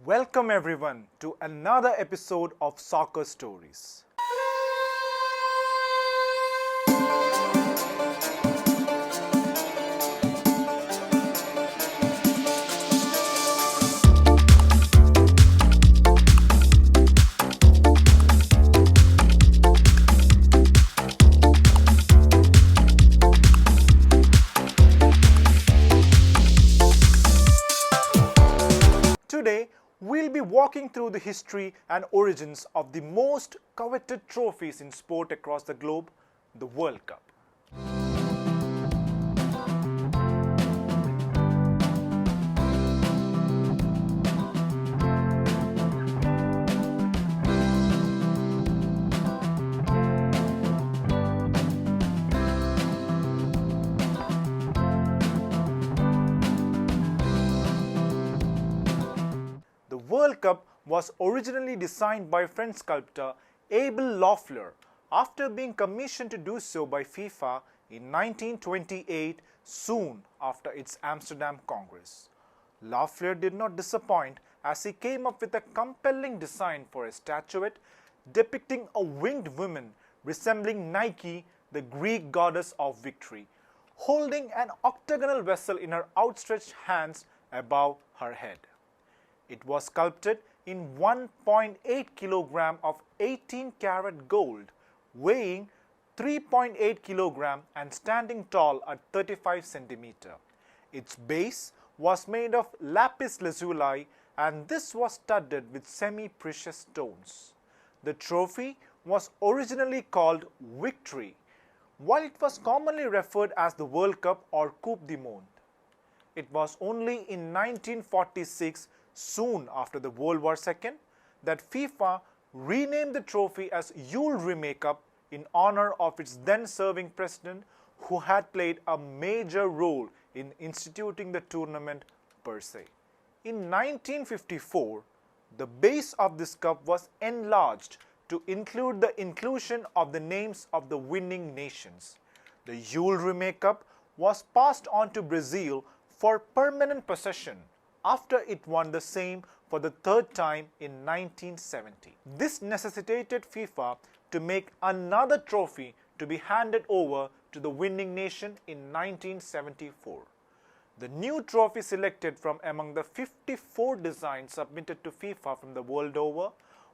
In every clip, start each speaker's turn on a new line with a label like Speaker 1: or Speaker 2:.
Speaker 1: Welcome everyone to another episode of Soccer Stories. Today, we'll be walking through the history and origins of the most coveted trophies in sport across the globe, the World Cup. The World Cup was originally designed by French sculptor Abel Loeffler after being commissioned to do so by FIFA in 1928, soon after its Amsterdam Congress. Loeffler did not disappoint as he came up with a compelling design for a statuette depicting a winged woman resembling Nike, the Greek goddess of victory, holding an octagonal vessel in her outstretched hands above her head. It was sculpted in 1.8 kilogram of 18-karat gold, weighing 3.8 kilogram and standing tall at 35 centimeter. Its base was made of lapis lazuli and this was studded with semi-precious stones. The trophy was originally called Victory, while it was commonly referred as the World Cup or Coupe du Monde. It was only in 1946, soon after the World War II, that FIFA renamed the trophy as Jules Rimet Cup in honor of its then-serving president, who had played a major role in instituting the tournament per se. In 1954, the base of this cup was enlarged to include the inclusion of the names of the winning nations. The Jules Rimet Cup was passed on to Brazil for permanent possession after it won the same for the third time in 1970. This necessitated FIFA to make another trophy to be handed over to the winning nation in 1974. The new trophy selected from among the 54 designs submitted to FIFA from the world over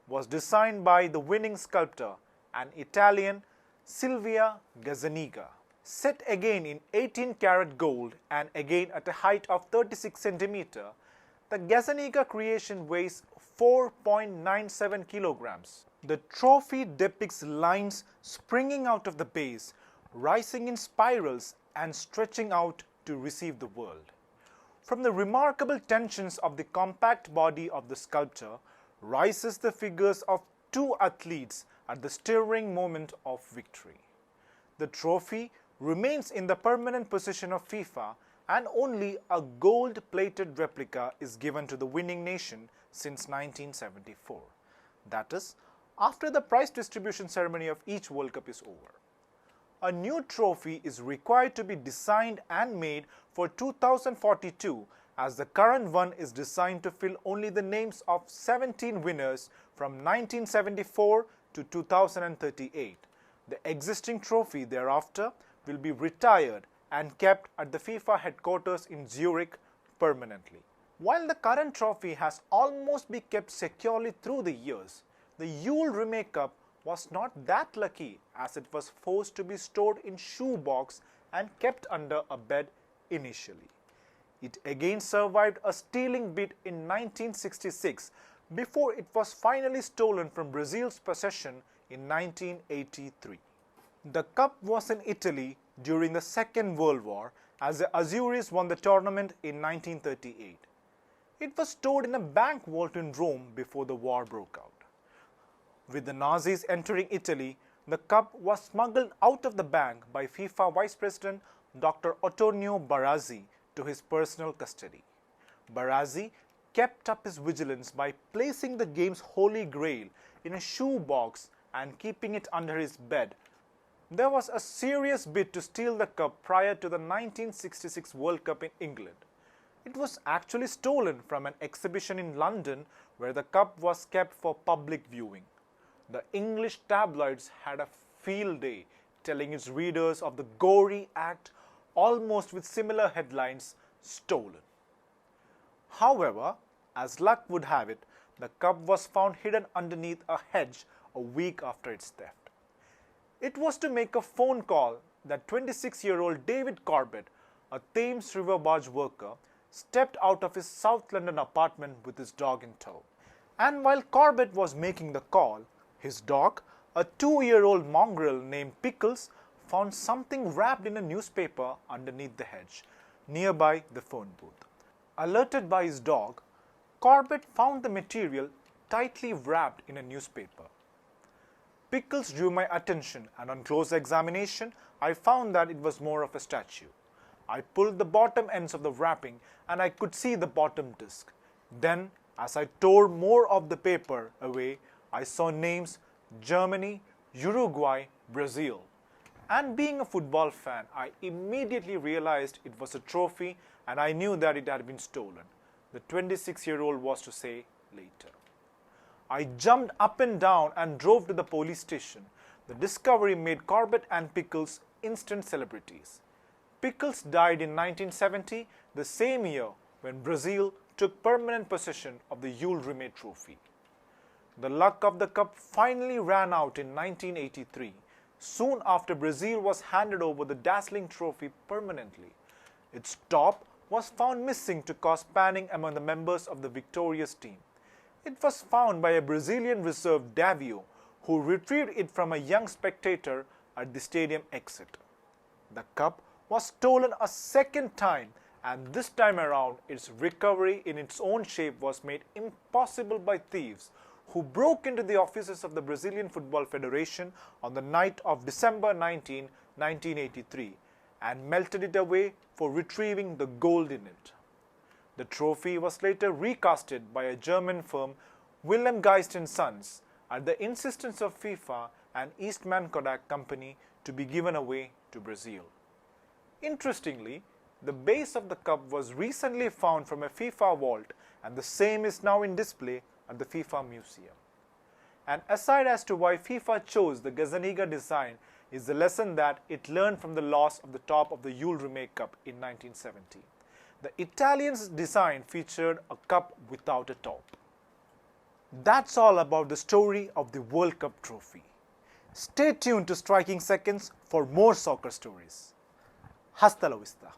Speaker 1: was designed by the winning sculptor, an Italian, Silvia Gazzaniga. Set again in 18-karat gold and again at a height of 36 centimeter, the Gazzaniga creation weighs 4.97 kilograms. The trophy depicts lines springing out of the base, rising in spirals and stretching out to receive the world. From the remarkable tensions of the compact body of the sculpture rises the figures of two athletes at the stirring moment of victory. The trophy remains in the permanent possession of FIFA and only a gold-plated replica is given to the winning nation since 1974. That is, after the prize distribution ceremony of each World Cup is over. A new trophy is required to be designed and made for 2042, as the current one is designed to fill only the names of 17 winners from 1974 to 2038. The existing trophy thereafter will be retired and kept at the FIFA headquarters in Zurich permanently. While the current trophy has almost been kept securely through the years, the Jules Rimet Cup was not that lucky, as it was forced to be stored in shoebox and kept under a bed initially. It again survived a stealing bid in 1966 before it was finally stolen from Brazil's possession in 1983. The cup was in Italy during the Second World War, as the Azuris won the tournament in 1938. It was stored in a bank vault in Rome before the war broke out. With the Nazis entering Italy, the cup was smuggled out of the bank by FIFA Vice President Dr. Antonio Barrazzi to his personal custody. Barrazzi kept up his vigilance by placing the game's Holy Grail in a shoebox and keeping it under his bed. There was a serious bid to steal the cup prior to the 1966 World Cup in England. It was actually stolen from an exhibition in London where the cup was kept for public viewing. The English tabloids had a field day telling its readers of the gory act, almost with similar headlines, "Stolen." However, as luck would have it, the cup was found hidden underneath a hedge a week after its theft. It was to make a phone call that 26-year-old David Corbett, a Thames River barge worker, stepped out of his South London apartment with his dog in tow. And while Corbett was making the call, his dog, a 2-year-old mongrel named Pickles, found something wrapped in a newspaper underneath the hedge, nearby the phone booth. Alerted by his dog, Corbett found the material tightly wrapped in a newspaper. Pickles drew my attention, and on close examination, I found that it was more of a statue. I pulled the bottom ends of the wrapping and I could see the bottom disc. Then, as I tore more of the paper away, I saw names Germany, Uruguay, Brazil. And being a football fan, I immediately realized it was a trophy and I knew that it had been stolen. The 26-year-old was to say later. I jumped up and down and drove to the police station. The discovery made Corbett and Pickles instant celebrities. Pickles died in 1970, the same year when Brazil took permanent possession of the Jules Rimet trophy. The luck of the cup finally ran out in 1983, soon after Brazil was handed over the dazzling trophy permanently. Its top was found missing to cause panic among the members of the victorious team. It was found by a Brazilian reserve Davio, who retrieved it from a young spectator at the stadium exit. The cup was stolen a second time, and this time around its recovery in its own shape was made impossible by thieves who broke into the offices of the Brazilian Football Federation on the night of December 19, 1983 and melted it away for retrieving the gold in it. The trophy was later recasted by a German firm, Wilhelm Geist & Sons, at the insistence of FIFA and Eastman Kodak Company, to be given away to Brazil. Interestingly, the base of the cup was recently found from a FIFA vault, and the same is now in display at the FIFA Museum. An aside as to why FIFA chose the Gazzaniga design is the lesson that it learned from the loss of the top of the Jules Rimet Cup in 1970. The Italians' design featured a cup without a top. That's all about the story of the World Cup trophy. Stay tuned to Striking Seconds for more soccer stories. Hasta la vista.